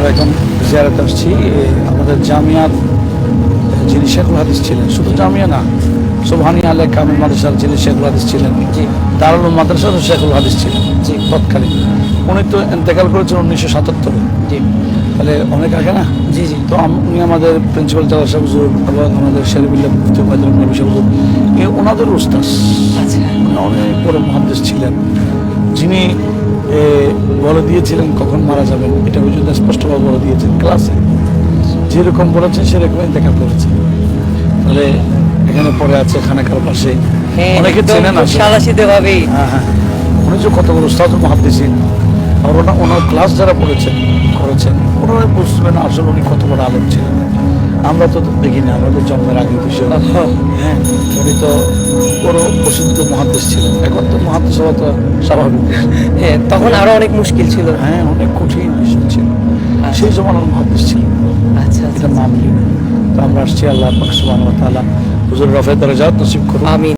আমরা এখন জিয়ারতে আসছি আমাদের জামিয়ার যিনি শেখুল হাদিস ছিলেন, শুধু জামিয়া না, সুবহানিয়া আলে কামিল মাদ্রাসার যিনি শেখুল হাদিস ছিলেন, দারুল মাদ্রাসারও শেখুল হাদিস ছিলেন তৎকালীন। উনি তো ইন্তেকাল করেছেন 1977-এ। জি, তাহলে অনেক আগে না। জি জি। তো উনি আমাদের প্রিন্সিপাল জালাল সাহেব হুজুর এবং আমাদের শেরিফুল্লাহ মুফতি নবী সাহেব হুজুর ওনাদের উস্তাদ। আচ্ছা, উনি অনেক বড় মুহাদ্দিস ছিলেন, যিনি বলে দিয়েছিলেন কখন মারা যাবেন, এটা হুজুর স্পষ্টভাবে বলে দিয়েছেন ক্লাসে, যেরকম বলেছেন সেরকমই দেখা করেছে। তাহলে এখানে পড়ে আছে খানাকার পাশে, অনেকে চেনে না সাদাসিধেভাবেই। হ্যাঁ হ্যাঁ, উনি যে কত বড় উস্তাদ মুহাদ্দিসিন, আর ওনার ক্লাস যারা করেছেন ওনারা বুঝবেন আসলে উনি কত বড় আলেম ছিলেন। আমরা তো দেখিনি, আমাদের জন্মের আগে বিষয়। হ্যাঁ, উনি তো বড় প্রসিদ্ধ মুহাদ্দিস ছিলেন। এখন তো মুহাদ্দিস হওয়া তো স্বাভাবিক। হ্যাঁ, তখন আরো অনেক মুশকিল ছিল। হ্যাঁ, অনেক কঠিন বিষয় ছিল, সেই জমানার মুহাদ্দিস ছিল। আচ্ছা, এটা মামলি। তো আমরা আসছি, আল্লাহ পাক সুবহানাহু ওয়া তাআলা হুজুর রফে দরজাত নসিব করুন। আমিন।